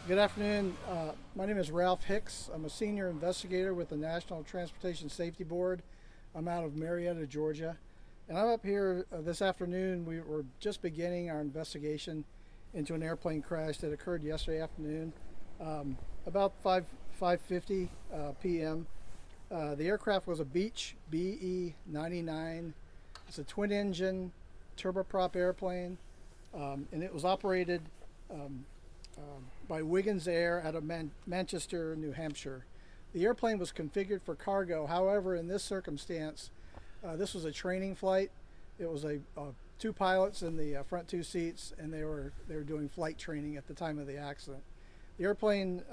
Good afternoon. My name is Ralph Hicks. I'm a senior investigator with the National Transportation Safety Board. I'm out of Marietta, Georgia. And I'm up here this afternoon. We were just beginning our investigation into an airplane crash that occurred yesterday afternoon, about 5:50 p.m. The aircraft was a Beech BE-99. It's a twin-engine turboprop airplane, and it was operated by Wiggins Air out of Manchester, New Hampshire. The airplane was configured for cargo. However, in this circumstance, this was a training flight. It was two pilots in the front two seats, and they were doing flight training at the time of the accident. The airplane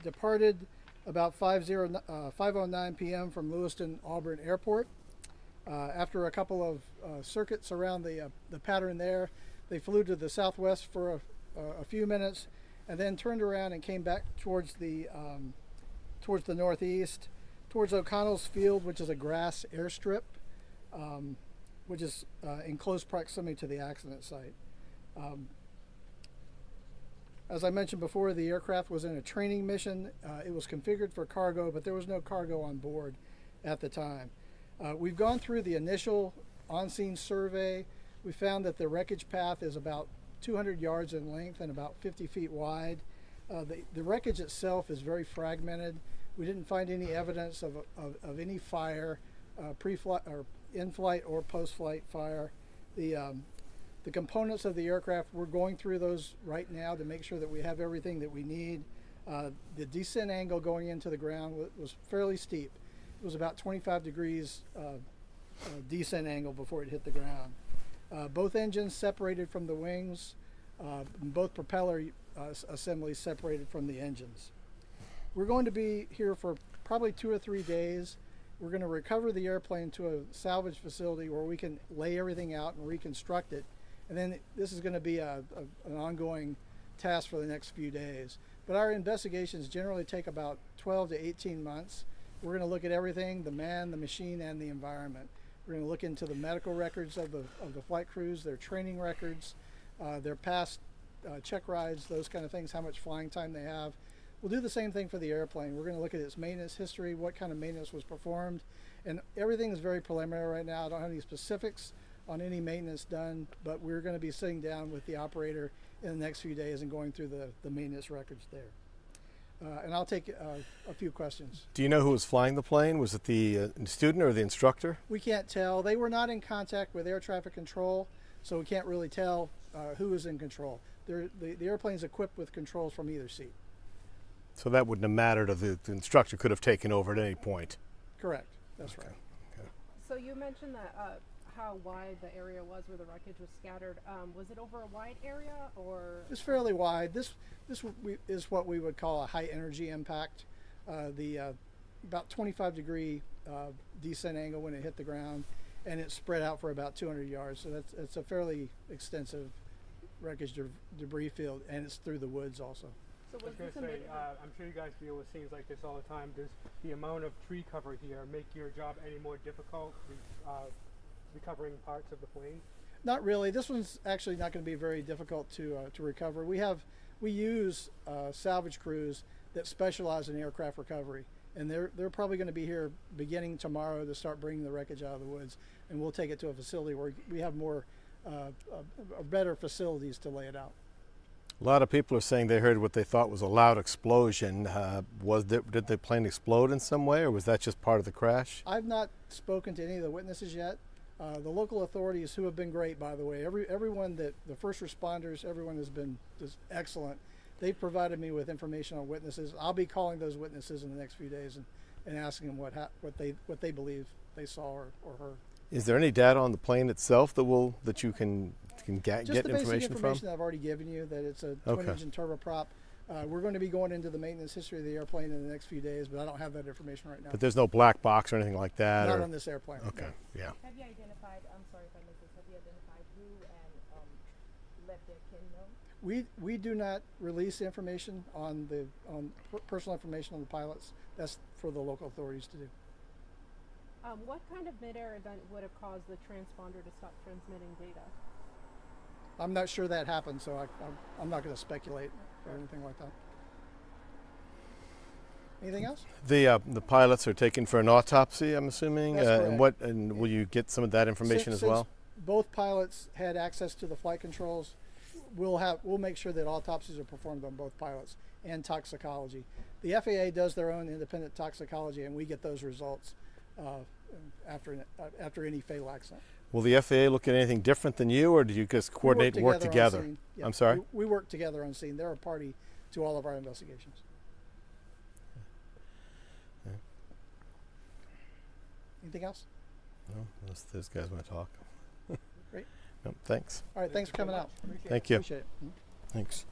departed about 5:09 p.m. from Lewiston Auburn Airport. After a couple of circuits around the pattern there, they flew to the southwest for a few minutes, and then turned around and came back towards the northeast, towards O'Connell's Field, which is a grass airstrip, which is in close proximity to the accident site. As I mentioned before, the aircraft was in a training mission. It was configured for cargo, but there was no cargo on board at the time. We've gone through the initial on-scene survey. We found that the wreckage path is about 200 yards in length and about 50 feet wide. The wreckage itself is very fragmented. We didn't find any evidence of any fire, pre-flight or in-flight or post-flight fire. The components of the aircraft, we're going through those right now to make sure that we have everything that we need. The descent angle going into the ground was fairly steep. It was about 25 degrees descent angle before it hit the ground. Both engines separated from the wings, both propeller assemblies separated from the engines. We're going to be here for probably 2 or 3 days. We're going to recover the airplane to a salvage facility where we can lay everything out and reconstruct it. And then this is going to be an ongoing task for the next few days. But our investigations generally take about 12 to 18 months. We're going to look at everything, the man, the machine, and the environment. We're going to look into the medical records of the flight crews, their training records, their past check rides, those kind of things, how much flying time they have. We'll do the same thing for the airplane. We're going to look at its maintenance history, what kind of maintenance was performed, and everything is very preliminary right now. I don't have any specifics on any maintenance done, but we're going to be sitting down with the operator in the next few days and going through the maintenance records there. And I'll take a few questions. Do you know who was flying the plane? Was it the student or the instructor? We can't tell. They were not in contact with air traffic control, so we can't really tell who is in control. The airplane is equipped with controls from either seat. So that wouldn't have mattered if the instructor could have taken over at any point. Correct. That's right. Okay. So you mentioned that how wide the area was where the wreckage was scattered. Was it over a wide area, or? It's fairly wide. This is what we would call a high energy impact. About 25 degree descent angle when it hit the ground, and it's spread out for about 200 yards. So it's a fairly extensive wreckage debris field, and it's through the woods also. So I was going to say, I'm sure you guys deal with scenes like this all the time. Does the amount of tree cover here make your job any more difficult, recovering parts of the plane? Not really. This one's actually not going to be very difficult to recover. We use salvage crews that specialize in aircraft recovery, and they're probably going to be here beginning tomorrow to start bringing the wreckage out of the woods, and we'll take it to a facility where we have more better facilities to lay it out. A lot of people are saying they heard what they thought was a loud explosion. Did the plane explode in some way, or was that just part of the crash? I've not spoken to any of the witnesses yet. The local authorities, who have been great, by the way, everyone the first responders, everyone has been just excellent. They've provided me with information on witnesses. I'll be calling those witnesses in the next few days and asking them what they believe they saw or heard. Is there any data on the plane itself that you can get Just the information basic information from? that I've already given you, that it's a twin-engine turboprop. We're going to be going into the maintenance history of the airplane in the next few days, but I don't have that information right now. But there's no black box or anything like that? Not on this airplane. Okay, No. yeah. have you identified? I'm sorry if I missed this. Have you identified who and let their kin know? We do not release information on personal information on the pilots. That's for the local authorities to do. What kind of mid-air event would have caused the transponder to stop transmitting data? I'm not sure that happened, so I'm not going to speculate or anything like that. Anything else? The pilots are taken for an autopsy, I'm assuming. That's And correct. and will you get some of that information as Since well? both pilots had access to the flight controls, we'll make sure that autopsies are performed on both pilots and toxicology. The FAA does their own independent toxicology, and we get those results after any fatal accident. Will the FAA look at anything different than you, or do you just coordinate and work on together? scene. Yeah, I'm sorry? We work together on scene. They're a party to all of our investigations. Anything else? No, unless those guys want to talk. Great. No, thanks. All right, thanks for coming out. Thank you. Appreciate it. Thanks.